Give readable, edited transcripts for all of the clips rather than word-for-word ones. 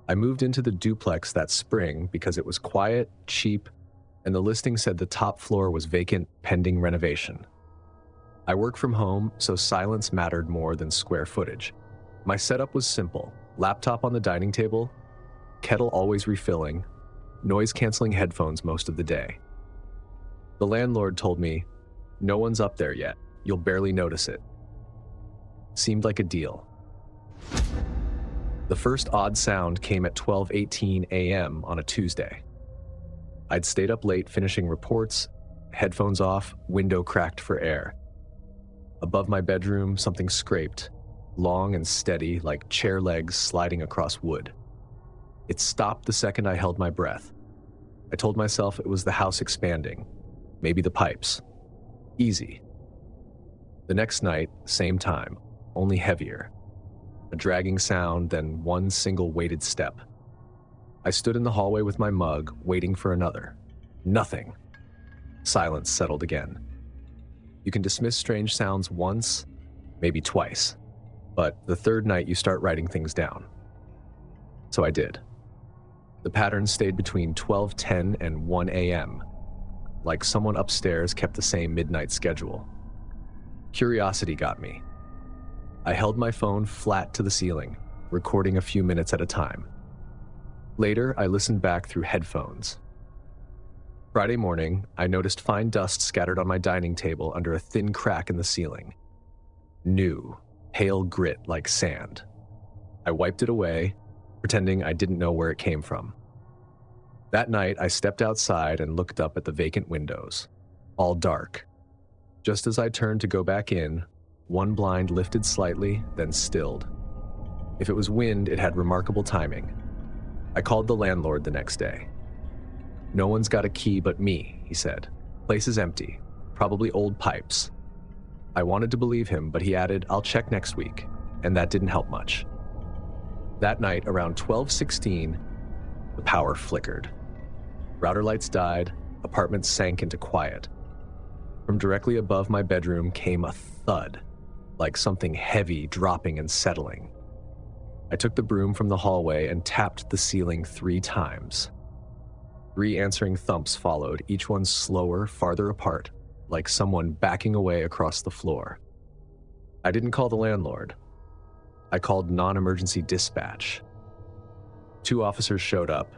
I moved into the duplex that spring because it was quiet, cheap, and the listing said the top floor was vacant pending renovation. I work from home, so silence mattered more than square footage. My setup was simple: laptop on the dining table, kettle always refilling, noise-canceling headphones most of the day. The landlord told me, "No one's up there yet. You'll barely notice it." Seemed like a deal. The first odd sound came at 12:18 a.m. on a Tuesday. I'd stayed up late finishing reports, headphones off, window cracked for air. Above my bedroom, something scraped, long and steady like chair legs sliding across wood. It stopped the second I held my breath. I told myself it was the house expanding, maybe the pipes. Easy. The next night, same time, only heavier. A dragging sound, then one single weighted step. I stood in the hallway with my mug, waiting for another. Nothing. Silence settled again. You can dismiss strange sounds once, maybe twice, but the third night you start writing things down. So I did. The pattern stayed between 12:10 and 1 a.m., like someone upstairs kept the same midnight schedule. Curiosity got me. I held my phone flat to the ceiling, recording a few minutes at a time. Later, I listened back through headphones. Friday morning, I noticed fine dust scattered on my dining table under a thin crack in the ceiling. New, pale grit like sand. I wiped it away, pretending I didn't know where it came from. That night, I stepped outside and looked up at the vacant windows, all dark. Just as I turned to go back in, one blind lifted slightly, then stilled. If it was wind, it had remarkable timing. I called the landlord the next day. "No one's got a key but me," he said. "Place is empty, probably old pipes." I wanted to believe him, but he added, "I'll check next week," and that didn't help much. That night, around 12:16, the power flickered. Router lights died, apartments sank into quiet. From directly above my bedroom came a thud, like something heavy dropping and settling. I took the broom from the hallway and tapped the ceiling 3 times. 3 answering thumps followed, each one slower, farther apart, like someone backing away across the floor. I didn't call the landlord. I called non-emergency dispatch. 2 officers showed up.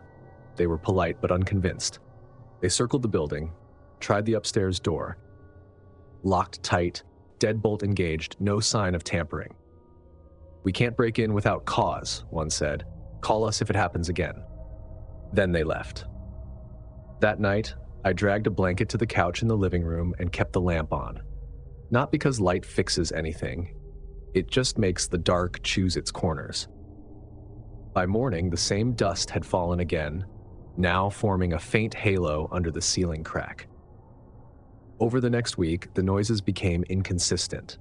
They were polite but unconvinced. They circled the building, tried the upstairs door. Locked tight, deadbolt engaged, no sign of tampering. "We can't break in without cause," one said. "Call us if it happens again." Then they left. That night, I dragged a blanket to the couch in the living room and kept the lamp on. Not because light fixes anything. It just makes the dark choose its corners. By morning, the same dust had fallen again, now forming a faint halo under the ceiling crack. Over the next week, the noises became inconsistent.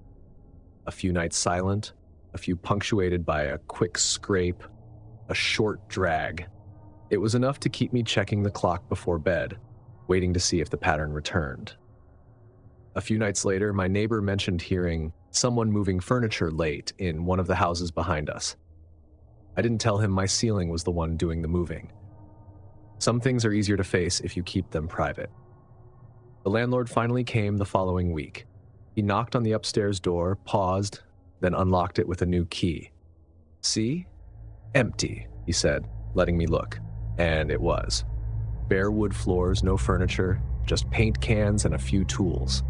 A few nights silent, a few punctuated by a quick scrape, a short drag. It was enough to keep me checking the clock before bed, waiting to see if the pattern returned. A few nights later, my neighbor mentioned hearing someone moving furniture late in one of the houses behind us. I didn't tell him my ceiling was the one doing the moving. Some things are easier to face if you keep them private. The landlord finally came the following week. He knocked on the upstairs door, paused, then unlocked it with a new key. "See? Empty," he said, letting me look. And it was. Bare wood floors, no furniture, just paint cans and a few tools.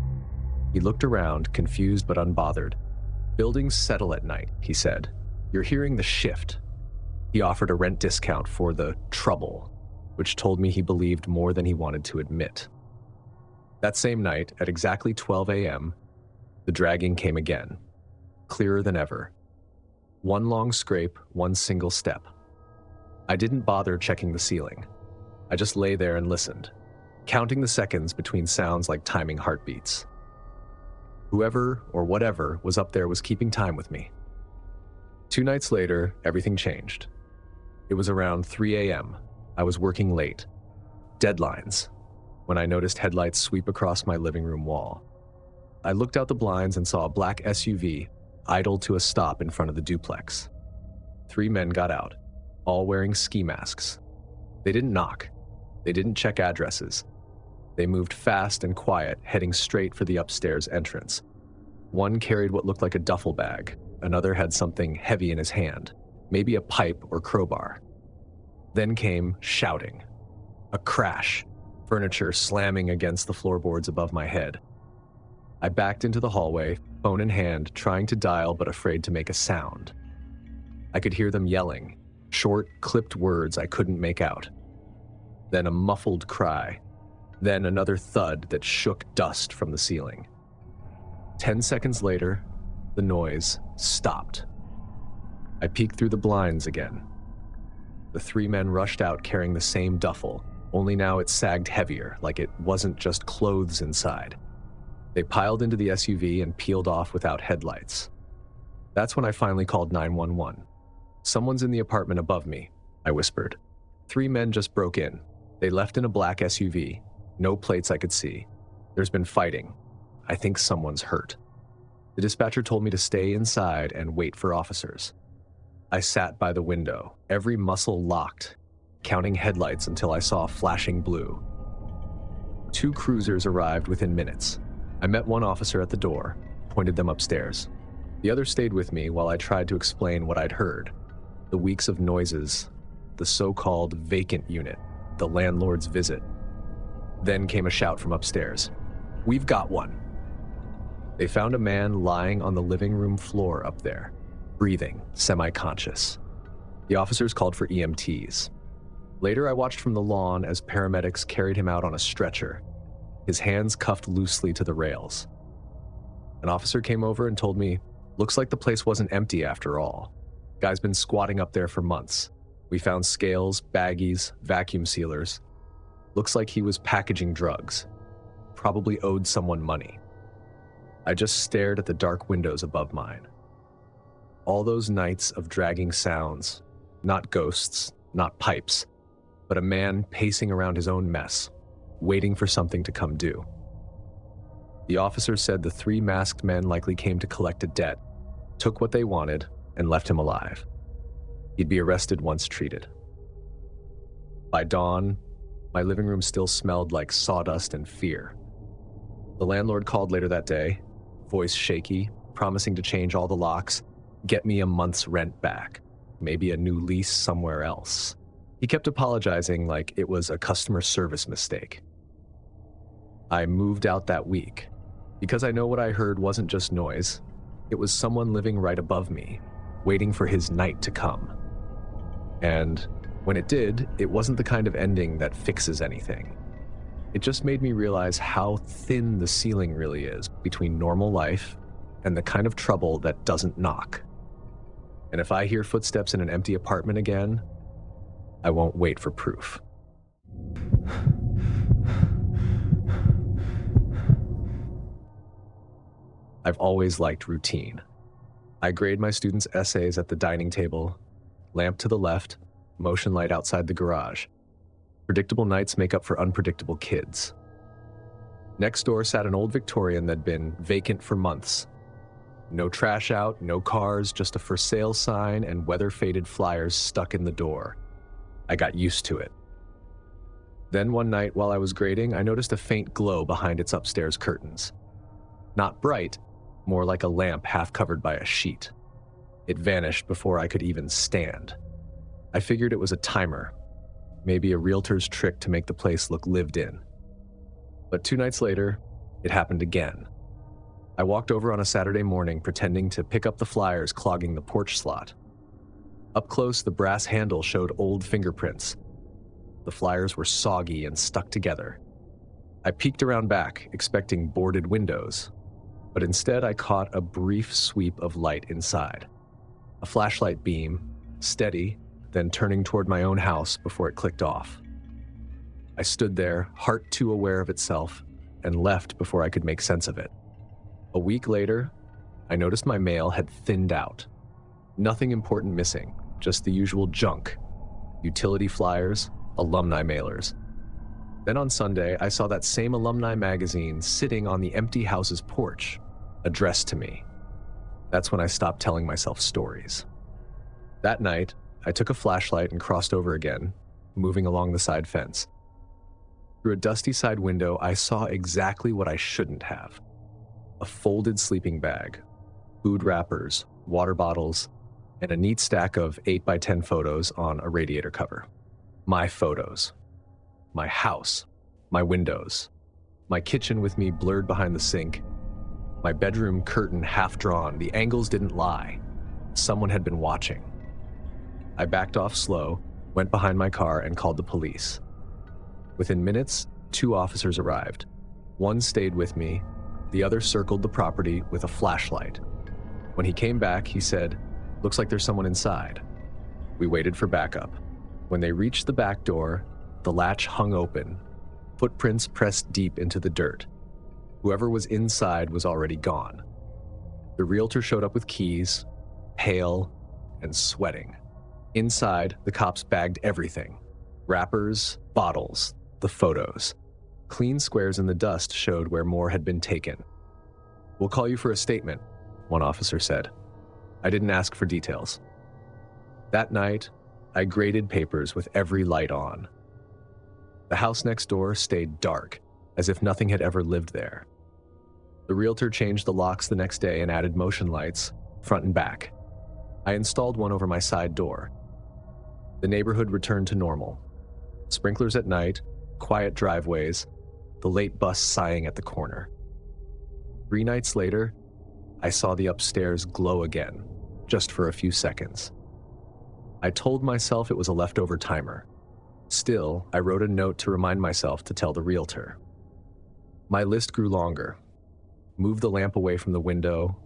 He looked around, confused but unbothered. "Buildings settle at night," he said. "You're hearing the shift." He offered a rent discount for the trouble, which told me he believed more than he wanted to admit. That same night, at exactly 12 a.m., the dragging came again, clearer than ever. One long scrape, one single step. I didn't bother checking the ceiling. I just lay there and listened, counting the seconds between sounds like timing heartbeats. Whoever or whatever was up there was keeping time with me. 2 nights later, everything changed. It was around 3 a.m. I was working late. Deadlines, when I noticed headlights sweep across my living room wall. I looked out the blinds and saw a black SUV idle to a stop in front of the duplex. 3 men got out, all wearing ski masks. They didn't knock. They didn't check addresses. They moved fast and quiet, heading straight for the upstairs entrance. One carried what looked like a duffel bag. Another had something heavy in his hand, maybe a pipe or crowbar. Then came shouting. A crash, furniture slamming against the floorboards above my head. I backed into the hallway, phone in hand, trying to dial but afraid to make a sound. I could hear them yelling, short, clipped words I couldn't make out. Then a muffled cry. Then another thud that shook dust from the ceiling. 10 seconds later, the noise stopped. I peeked through the blinds again. The three men rushed out carrying the same duffel, only now it sagged heavier, like it wasn't just clothes inside. They piled into the SUV and peeled off without headlights. That's when I finally called 911. "Someone's in the apartment above me," I whispered. "Three men just broke in. They left in a black SUV. No plates I could see. There's been fighting. I think someone's hurt." The dispatcher told me to stay inside and wait for officers. I sat by the window, every muscle locked, counting headlights until I saw flashing blue. 2 cruisers arrived within minutes. I met one officer at the door, pointed them upstairs. The other stayed with me while I tried to explain what I'd heard. The weeks of noises, the so-called vacant unit, the landlord's visit. Then came a shout from upstairs. "We've got one." They found a man lying on the living room floor up there, breathing, semi-conscious. The officers called for EMTs. Later, I watched from the lawn as paramedics carried him out on a stretcher, his hands cuffed loosely to the rails. An officer came over and told me, "Looks like the place wasn't empty after all. Guy's been squatting up there for months. We found scales, baggies, vacuum sealers. Looks like he was packaging drugs. Probably owed someone money." I just stared at the dark windows above mine. All those nights of dragging sounds, not ghosts, not pipes, but a man pacing around his own mess, waiting for something to come due. The officer said the 3 masked men likely came to collect a debt, took what they wanted, and left him alive. He'd be arrested once treated. By dawn, my living room still smelled like sawdust and fear. The landlord called later that day, voice shaky, promising to change all the locks, get me a month's rent back, maybe a new lease somewhere else. He kept apologizing like it was a customer service mistake. I moved out that week because I know what I heard wasn't just noise. It was someone living right above me, waiting for his night to come. And when it did, it wasn't the kind of ending that fixes anything. It just made me realize how thin the ceiling really is between normal life and the kind of trouble that doesn't knock. And if I hear footsteps in an empty apartment again, I won't wait for proof. I've always liked routine. I grade my students' essays at the dining table, lamp to the left, motion light outside the garage. Predictable nights make up for unpredictable kids. Next door sat an old Victorian that'd been vacant for months. No trash out, no cars, just a for sale sign and weather-faded flyers stuck in the door. I got used to it. Then one night while I was grading, I noticed a faint glow behind its upstairs curtains. Not bright, more like a lamp half covered by a sheet. It vanished before I could even stand. I figured it was a timer, maybe a realtor's trick to make the place look lived in. But 2 nights later, it happened again. I walked over on a Saturday morning pretending to pick up the flyers clogging the porch slot. Up close, the brass handle showed old fingerprints. The flyers were soggy and stuck together. I peeked around back, expecting boarded windows, but instead I caught a brief sweep of light inside. A flashlight beam, steady, then turning toward my own house before it clicked off. I stood there, heart too aware of itself, and left before I could make sense of it. A week later, I noticed my mail had thinned out. Nothing important missing, just the usual junk. Utility flyers, alumni mailers. Then on Sunday, I saw that same alumni magazine sitting on the empty house's porch, addressed to me. That's when I stopped telling myself stories. That night, I took a flashlight and crossed over again, moving along the side fence. Through a dusty side window, I saw exactly what I shouldn't have. A folded sleeping bag, food wrappers, water bottles, and a neat stack of 8x10 photos on a radiator cover. My photos. My house. My windows. My kitchen with me blurred behind the sink. My bedroom curtain half drawn. The angles didn't lie. Someone had been watching. I backed off slow, went behind my car, and called the police. Within minutes, 2 officers arrived. One stayed with me, the other circled the property with a flashlight. When he came back, he said, "Looks like there's someone inside." We waited for backup. When they reached the back door, the latch hung open, footprints pressed deep into the dirt. Whoever was inside was already gone. The realtor showed up with keys, pale and sweating. Inside, the cops bagged everything. Wrappers, bottles, the photos. Clean squares in the dust showed where more had been taken. "We'll call you for a statement," one officer said. I didn't ask for details. That night, I graded papers with every light on. The house next door stayed dark, as if nothing had ever lived there. The realtor changed the locks the next day and added motion lights, front and back. I installed one over my side door. The neighborhood returned to normal. Sprinklers at night, quiet driveways, the late bus sighing at the corner. 3 nights later, I saw the upstairs glow again, just for a few seconds. I told myself it was a leftover timer. Still, I wrote a note to remind myself to tell the realtor. My list grew longer. Move the lamp away from the window,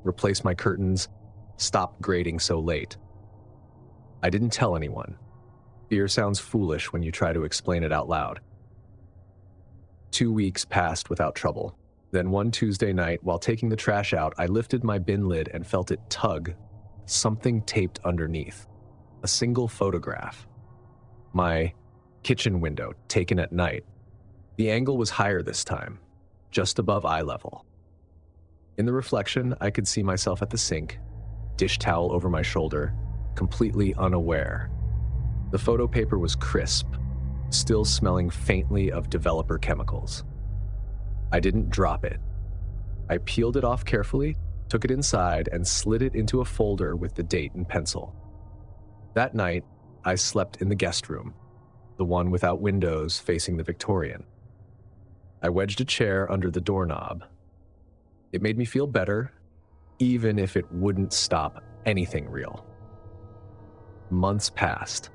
replace my curtains, stop grading so late. I didn't tell anyone. Fear sounds foolish when you try to explain it out loud. 2 weeks passed without trouble. Then one Tuesday night, while taking the trash out, I lifted my bin lid and felt it tug, something taped underneath. A single photograph. My kitchen window, taken at night. The angle was higher this time, just above eye level. In the reflection, I could see myself at the sink, dish towel over my shoulder, completely unaware. The photo paper was crisp, still smelling faintly of developer chemicals. I didn't drop it. I peeled it off carefully, took it inside, and slid it into a folder with the date in pencil. That night, I slept in the guest room, the one without windows facing the Victorian. I wedged a chair under the doorknob. It made me feel better, even if it wouldn't stop anything real. Months passed.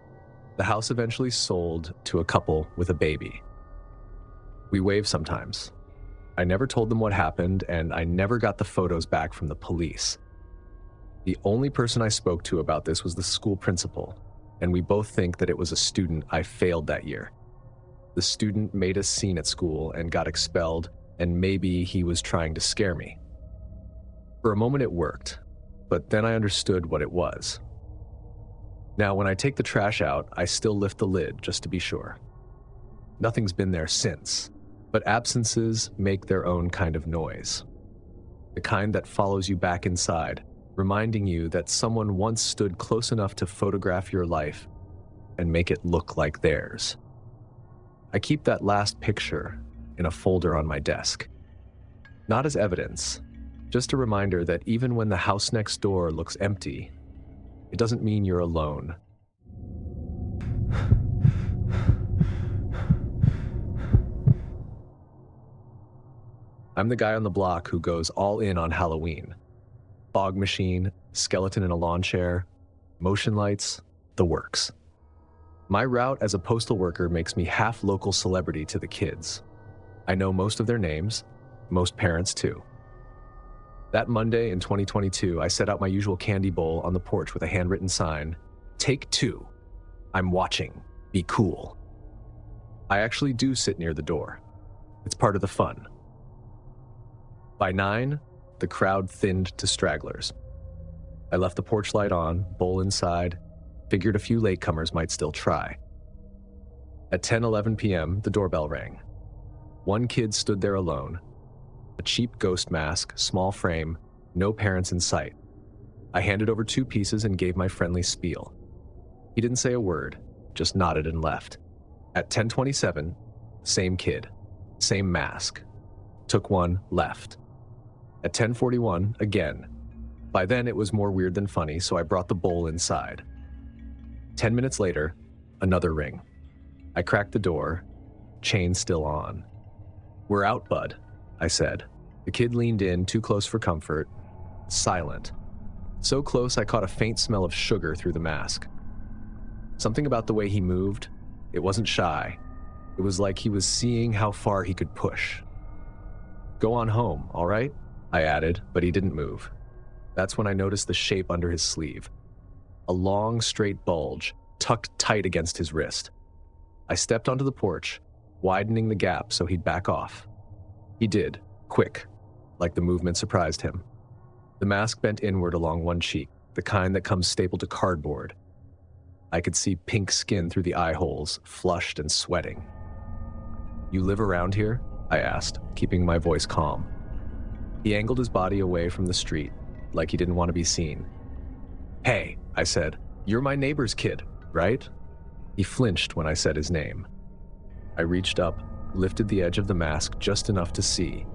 The house eventually sold to a couple with a baby. We wave sometimes. I never told them what happened, and I never got the photos back from the police. The only person I spoke to about this was the school principal, and we both think that it was a student I failed that year. The student made a scene at school and got expelled, and maybe he was trying to scare me. For a moment it worked, but then I understood what it was. Now, when I take the trash out, I still lift the lid just to be sure. Nothing's been there since, but absences make their own kind of noise. The kind that follows you back inside, reminding you that someone once stood close enough to photograph your life and make it look like theirs. I keep that last picture in a folder on my desk. Not as evidence, just a reminder that even when the house next door looks empty, it doesn't mean you're alone. I'm the guy on the block who goes all in on Halloween. Fog machine, skeleton in a lawn chair, motion lights, the works. My route as a postal worker makes me half local celebrity to the kids. I know most of their names, most parents too. That Monday in 2022, I set out my usual candy bowl on the porch with a handwritten sign, "Take 2. I'm watching. Be cool." I actually do sit near the door. It's part of the fun. By 9, the crowd thinned to stragglers. I left the porch light on, bowl inside, figured a few latecomers might still try. At 10:11 p.m., the doorbell rang. One kid stood there alone. A cheap ghost mask, small frame, no parents in sight. I handed over 2 pieces and gave my friendly spiel. He didn't say a word, just nodded and left. At 10:27, same kid, same mask. Took one, left. At 10:41, again. By then, it was more weird than funny, so I brought the bowl inside. 10 minutes later, another ring. I cracked the door, chain still on. "We're out, bud," I said. The kid leaned in, too close for comfort, silent. So close I caught a faint smell of sugar through the mask. Something about the way he moved, it wasn't shy. It was like he was seeing how far he could push. "Go on home, all right?" I added, but he didn't move. That's when I noticed the shape under his sleeve. A long, straight bulge, tucked tight against his wrist. I stepped onto the porch, widening the gap so he'd back off. He did, quick, like the movement surprised him. The mask bent inward along one cheek, the kind that comes stapled to cardboard. I could see pink skin through the eye holes, flushed and sweating. "You live around here?" I asked, keeping my voice calm. He angled his body away from the street, like he didn't want to be seen. "Hey," I said, "you're my neighbor's kid, right?" He flinched when I said his name. I reached up, lifted the edge of the mask just enough to see.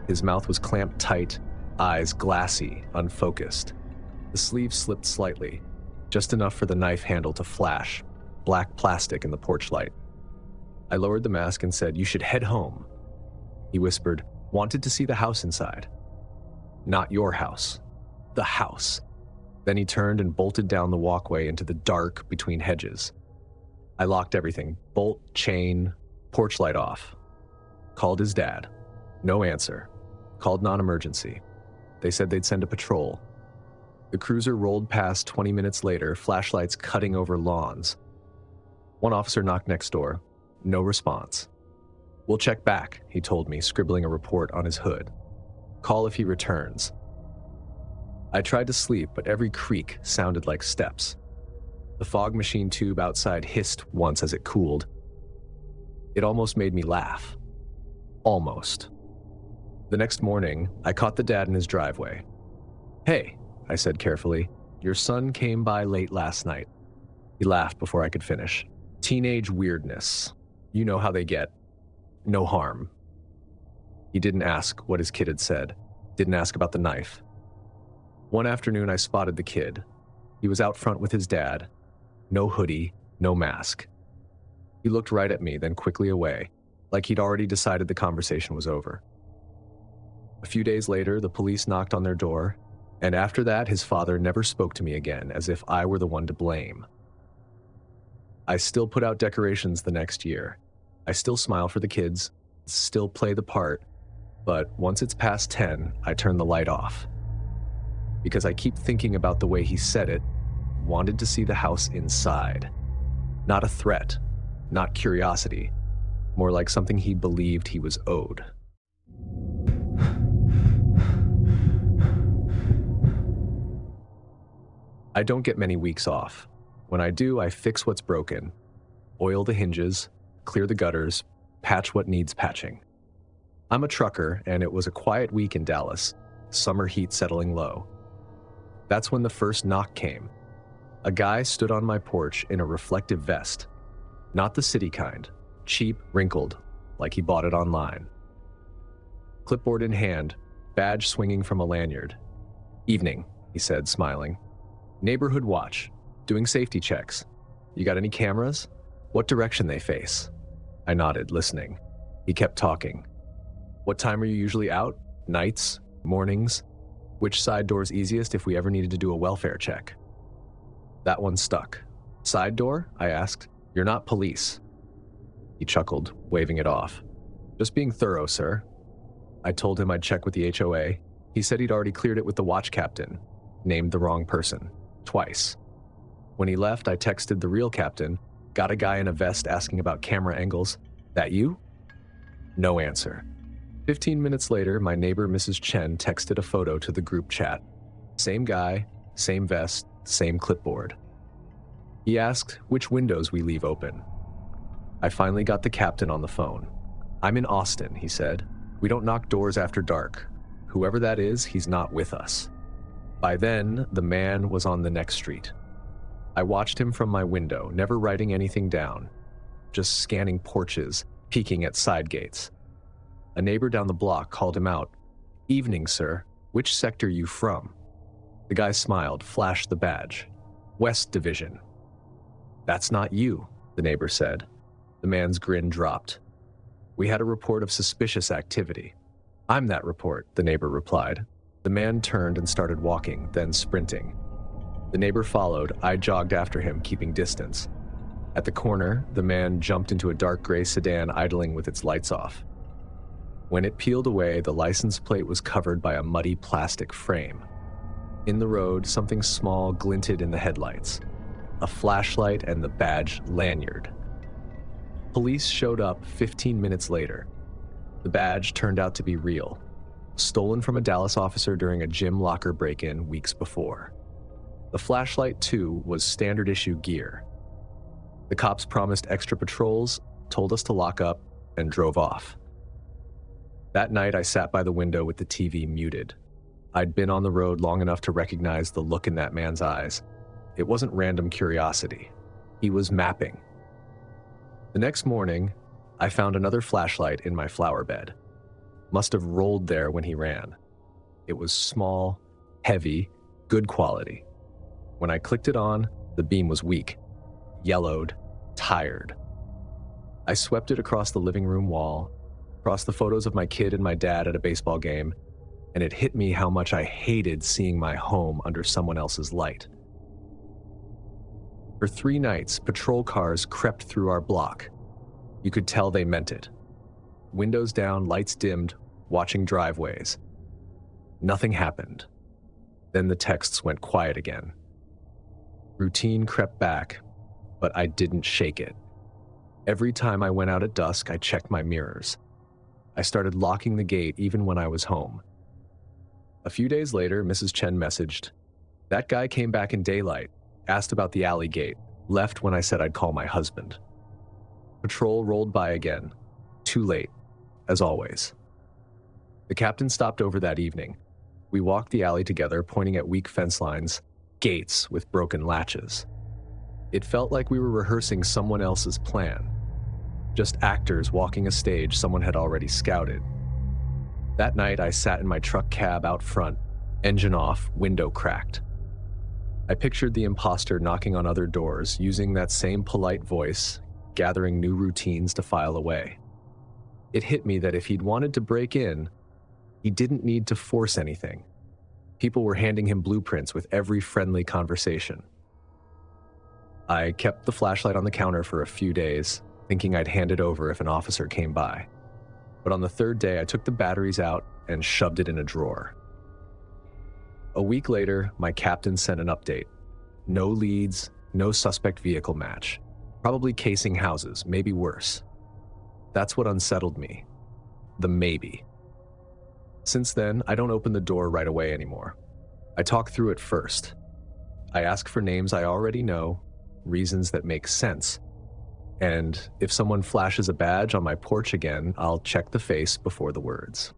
His mouth was clamped tight, eyes glassy, unfocused. The sleeve slipped slightly, just enough for the knife handle to flash, black plastic in the porch light. I lowered the mask and said, "You should head home." He whispered, "Wanted to see the house inside." "Not your house. The house." Then he turned and bolted down the walkway into the dark between hedges. I locked everything, bolt, chain, porch light off. Called his dad. No answer. Called non-emergency. They said they'd send a patrol. The cruiser rolled past 20 minutes later, flashlights cutting over lawns. One officer knocked next door. No response. "We'll check back," he told me, scribbling a report on his hood. "Call if he returns." I tried to sleep, but every creak sounded like steps. The fog machine tube outside hissed once as it cooled. It almost made me laugh. Almost. The next morning, I caught the dad in his driveway. "Hey," I said carefully, "your son came by late last night." He laughed before I could finish. "Teenage weirdness. You know how they get. No harm." He didn't ask what his kid had said. Didn't ask about the knife. One afternoon, I spotted the kid. He was out front with his dad. No hoodie, no mask. He looked right at me, then quickly away, like he'd already decided the conversation was over. A few days later, the police knocked on their door, and after that, his father never spoke to me again, as if I were the one to blame. I still put out decorations the next year. I still smile for the kids, still play the part, but once it's past 10, I turn the light off. Because I keep thinking about the way he said it, wanted to see the house inside. Not a threat, not curiosity, more like something he believed he was owed. I don't get many weeks off. When I do, I fix what's broken, oil the hinges, clear the gutters, patch what needs patching. I'm a trucker, and it was a quiet week in Dallas, summer heat settling low. That's when the first knock came. A guy stood on my porch in a reflective vest. Not the city kind, cheap, wrinkled, like he bought it online. Clipboard in hand, badge swinging from a lanyard. "Evening," he said, smiling. "Neighborhood watch, doing safety checks. You got any cameras? What direction they face?" I nodded, listening. He kept talking. "What time are you usually out? Nights? Mornings? Which side door's easiest if we ever needed to do a welfare check?" That one stuck. "Side door?" I asked. "You're not police." He chuckled, waving it off. "Just being thorough, sir." I told him I'd check with the HOA. He said he'd already cleared it with the watch captain. Named the wrong person. Twice. When he left, I texted the real captain. Got a guy in a vest asking about camera angles. "That you?" No answer. 15 minutes later, my neighbor Mrs. Chen texted a photo to the group chat. Same guy, same vest, same clipboard. He asked which windows we leave open. I finally got the captain on the phone. "I'm in Austin," he said. "We don't knock doors after dark. Whoever that is, he's not with us." By then, the man was on the next street. I watched him from my window, never writing anything down, just scanning porches, peeking at side gates. A neighbor down the block called him out. "Evening, sir. Which sector you from?" The guy smiled, flashed the badge. "West Division." "That's not you," the neighbor said. The man's grin dropped. "We had a report of suspicious activity." "I'm that report," the neighbor replied. The man turned and started walking, then sprinting. The neighbor followed. I jogged after him, keeping distance. At the corner, the man jumped into a dark gray sedan idling with its lights off. When it peeled away, the license plate was covered by a muddy plastic frame. In the road, something small glinted in the headlights. A flashlight and the badge lanyard. Police showed up 15 minutes later. The badge turned out to be real, stolen from a Dallas officer during a gym locker break-in weeks before. The flashlight, too, was standard issue gear. The cops promised extra patrols, told us to lock up, and drove off. That night, I sat by the window with the TV muted. I'd been on the road long enough to recognize the look in that man's eyes. It wasn't random curiosity. He was mapping. The next morning, I found another flashlight in my flower bed. Must have rolled there when he ran. It was small, heavy, good quality. When I clicked it on, the beam was weak, yellowed, tired. I swept it across the living room wall, across the photos of my kid and my dad at a baseball game, and it hit me how much I hated seeing my home under someone else's light. For 3 nights, patrol cars crept through our block. You could tell they meant it. Windows down, lights dimmed, watching driveways. Nothing happened. Then the texts went quiet again. Routine crept back, but I didn't shake it. Every time I went out at dusk, I checked my mirrors. I started locking the gate even when I was home. A few days later, Mrs. Chen messaged, "That guy came back in daylight, asked about the alley gate, left when I said I'd call my husband." Patrol rolled by again. Too late, as always. The captain stopped over that evening. We walked the alley together, pointing at weak fence lines, gates with broken latches. It felt like we were rehearsing someone else's plan. Just actors walking a stage someone had already scouted. That night, I sat in my truck cab out front, engine off, window cracked. I pictured the imposter knocking on other doors, using that same polite voice, gathering new routines to file away. It hit me that if he'd wanted to break in, he didn't need to force anything. People were handing him blueprints with every friendly conversation. I kept the flashlight on the counter for a few days, thinking I'd hand it over if an officer came by. But on the 3rd day, I took the batteries out and shoved it in a drawer. A week later, my captain sent an update. No leads, no suspect vehicle match. Probably casing houses, maybe worse. That's what unsettled me. The maybe. Since then, I don't open the door right away anymore. I talk through it first. I ask for names I already know, reasons that make sense. And if someone flashes a badge on my porch again, I'll check the face before the words.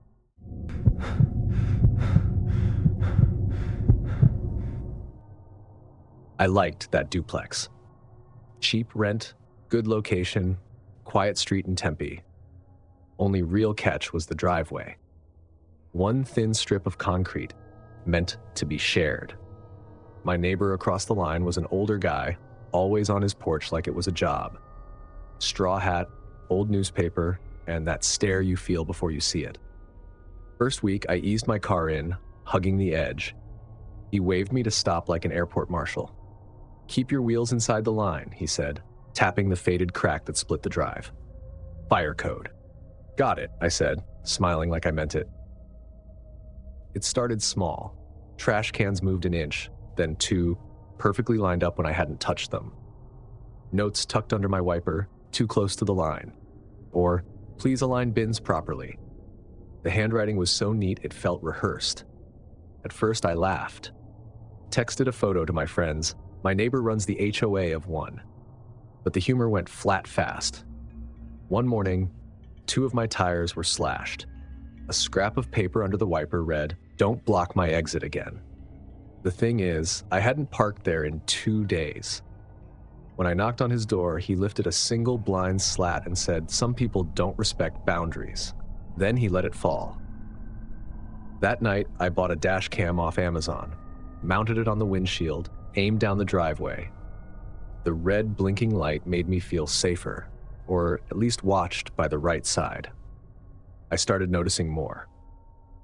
I liked that duplex. Cheap rent, good location, quiet street in Tempe. Only real catch was the driveway. One thin strip of concrete, meant to be shared. My neighbor across the line was an older guy, always on his porch like it was a job. Straw hat, old newspaper, and that stare you feel before you see it. First week, I eased my car in, hugging the edge. He waved me to stop like an airport marshal. "Keep your wheels inside the line," he said, tapping the faded crack that split the drive. "Fire code." "Got it," I said, smiling like I meant it. It started small. Trash cans moved an inch, then 2, perfectly lined up when I hadn't touched them. Notes tucked under my wiper, too close to the line. Or, "Please align bins properly." The handwriting was so neat it felt rehearsed. At first I laughed. Texted a photo to my friends. My neighbor runs the HOA of one. But the humor went flat fast. One morning, 2 of my tires were slashed. A scrap of paper under the wiper read, "Don't block my exit again." The thing is, I hadn't parked there in 2 days. When I knocked on his door, he lifted a single blind slat and said, "Some people don't respect boundaries." Then he let it fall. That night, I bought a dash cam off Amazon, mounted it on the windshield, aimed down the driveway. The red blinking light made me feel safer, or at least watched by the right side. I started noticing more.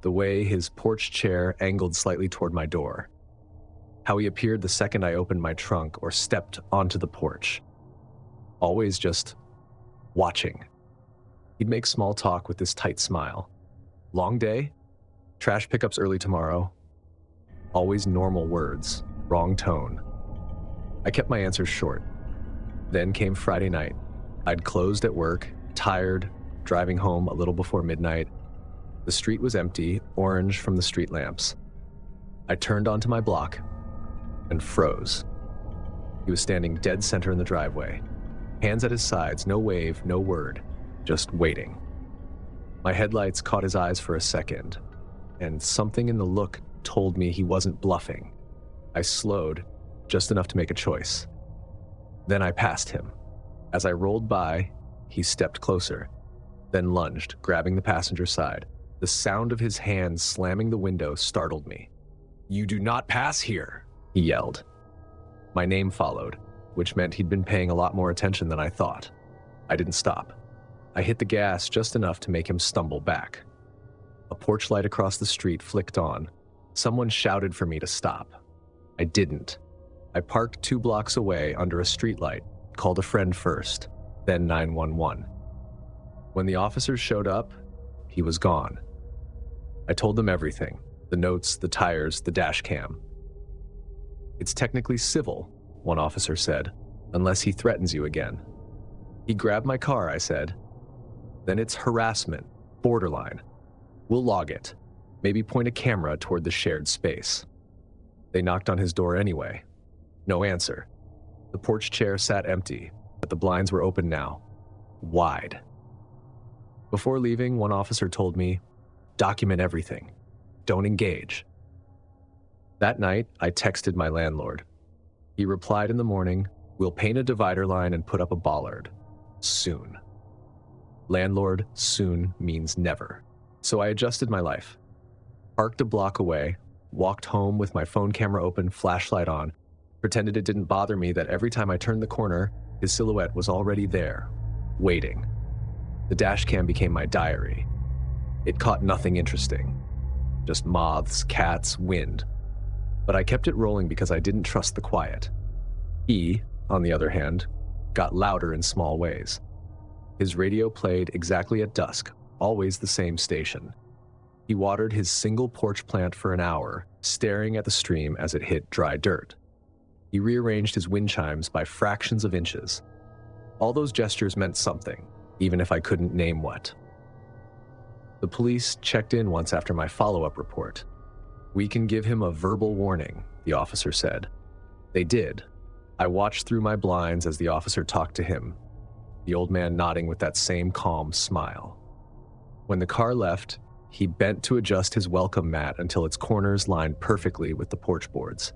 The way his porch chair angled slightly toward my door. How he appeared the second I opened my trunk or stepped onto the porch. Always just watching. He'd make small talk with this tight smile. Long day? Trash pickups early tomorrow. Always normal words, wrong tone. I kept my answers short. Then came Friday night. I'd closed at work, tired, driving home a little before midnight. The street was empty, orange from the street lamps. I turned onto my block and froze. He was standing dead center in the driveway, hands at his sides, no wave, no word, just waiting. My headlights caught his eyes for a second, and something in the look told me he wasn't bluffing. I slowed, just enough to make a choice. Then I passed him. As I rolled by, he stepped closer, then lunged, grabbing the passenger side. The sound of his hand slamming the window startled me. "You do not pass here," he yelled. My name followed, which meant he'd been paying a lot more attention than I thought. I didn't stop. I hit the gas just enough to make him stumble back. A porch light across the street flicked on. Someone shouted for me to stop. I didn't. I parked 2 blocks away under a streetlight, called a friend first, then 911. When the officers showed up, he was gone. I told them everything, the notes, the tires, the dash cam. "It's technically civil," one officer said, "unless he threatens you again." "He grabbed my car," I said. "Then it's harassment, borderline. We'll log it, maybe point a camera toward the shared space." They knocked on his door anyway. No answer. The porch chair sat empty, but the blinds were open now, wide. Before leaving, one officer told me, "Document everything. Don't engage." That night, I texted my landlord. He replied in the morning, "We'll paint a divider line and put up a bollard. Soon." Landlord, soon means never. So I adjusted my life. Parked a block away, walked home with my phone camera open, flashlight on, pretended it didn't bother me that every time I turned the corner, his silhouette was already there, waiting. The dash cam became my diary. It caught nothing interesting. Just moths, cats, wind. But I kept it rolling because I didn't trust the quiet. He, on the other hand, got louder in small ways. His radio played exactly at dusk, always the same station. He watered his single porch plant for an hour, staring at the stream as it hit dry dirt. He rearranged his wind chimes by fractions of inches. All those gestures meant something, even if I couldn't name what. The police checked in once after my follow-up report. "We can give him a verbal warning," the officer said. They did. I watched through my blinds as the officer talked to him, the old man nodding with that same calm smile. When the car left, he bent to adjust his welcome mat until its corners lined perfectly with the porch boards.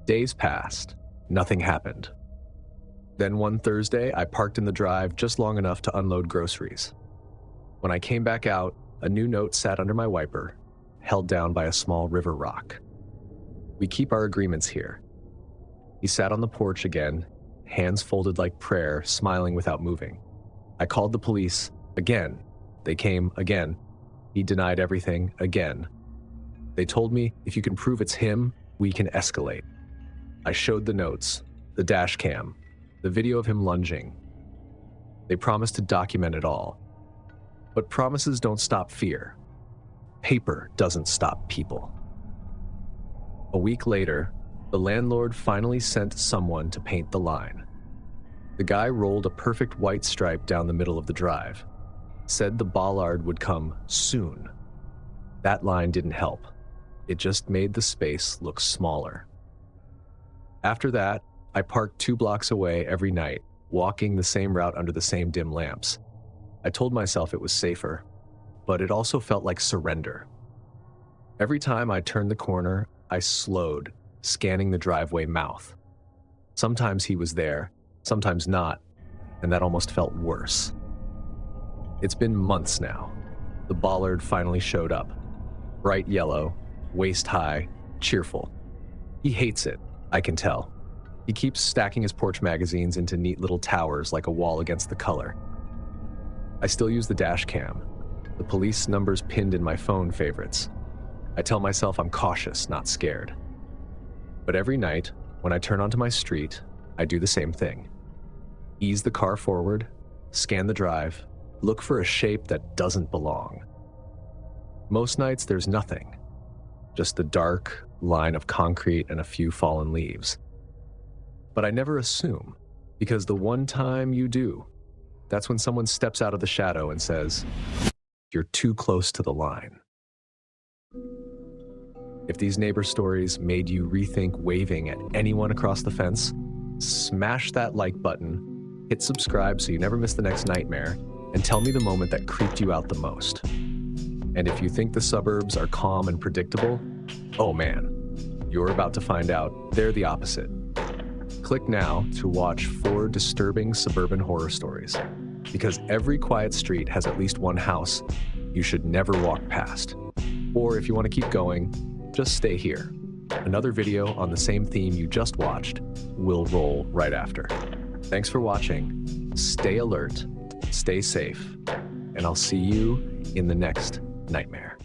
Days passed. Nothing happened. Then one Thursday, I parked in the drive just long enough to unload groceries. When I came back out, a new note sat under my wiper, held down by a small river rock. "We keep our agreements here." He sat on the porch again, hands folded like prayer, smiling without moving. I called the police again. They came again. He denied everything again. They told me, "If you can prove it's him, we can escalate." I showed the notes, the dash cam, the video of him lunging. They promised to document it all. But promises don't stop fear. Paper doesn't stop people. A week later, the landlord finally sent someone to paint the line. The guy rolled a perfect white stripe down the middle of the drive, said the bollard would come soon. That line didn't help. It just made the space look smaller. After that, I parked 2 blocks away every night, walking the same route under the same dim lamps. I told myself it was safer, but it also felt like surrender. Every time I turned the corner, I slowed, scanning the driveway mouth. Sometimes he was there, sometimes not, and that almost felt worse. It's been months now. The bollard finally showed up. Bright yellow, waist high, cheerful. He hates it, I can tell. He keeps stacking his porch magazines into neat little towers like a wall against the color. I still use the dash cam. The police number's pinned in my phone favorites. I tell myself I'm cautious, not scared. But every night, when I turn onto my street, I do the same thing. Ease the car forward, scan the drive, look for a shape that doesn't belong. Most nights there's nothing, just the dark line of concrete and a few fallen leaves. But I never assume, because the one time you do, that's when someone steps out of the shadow and says, "You're too close to the line." If these neighbor stories made you rethink waving at anyone across the fence, smash that like button, hit subscribe so you never miss the next nightmare, and tell me the moment that creeped you out the most. And if you think the suburbs are calm and predictable, oh man, you're about to find out they're the opposite. Click now to watch 4 disturbing suburban horror stories, because every quiet street has at least one house you should never walk past. Or if you want to keep going, just stay here. Another video on the same theme you just watched will roll right after. Thanks for watching. Stay alert, stay safe, and I'll see you in the next nightmare.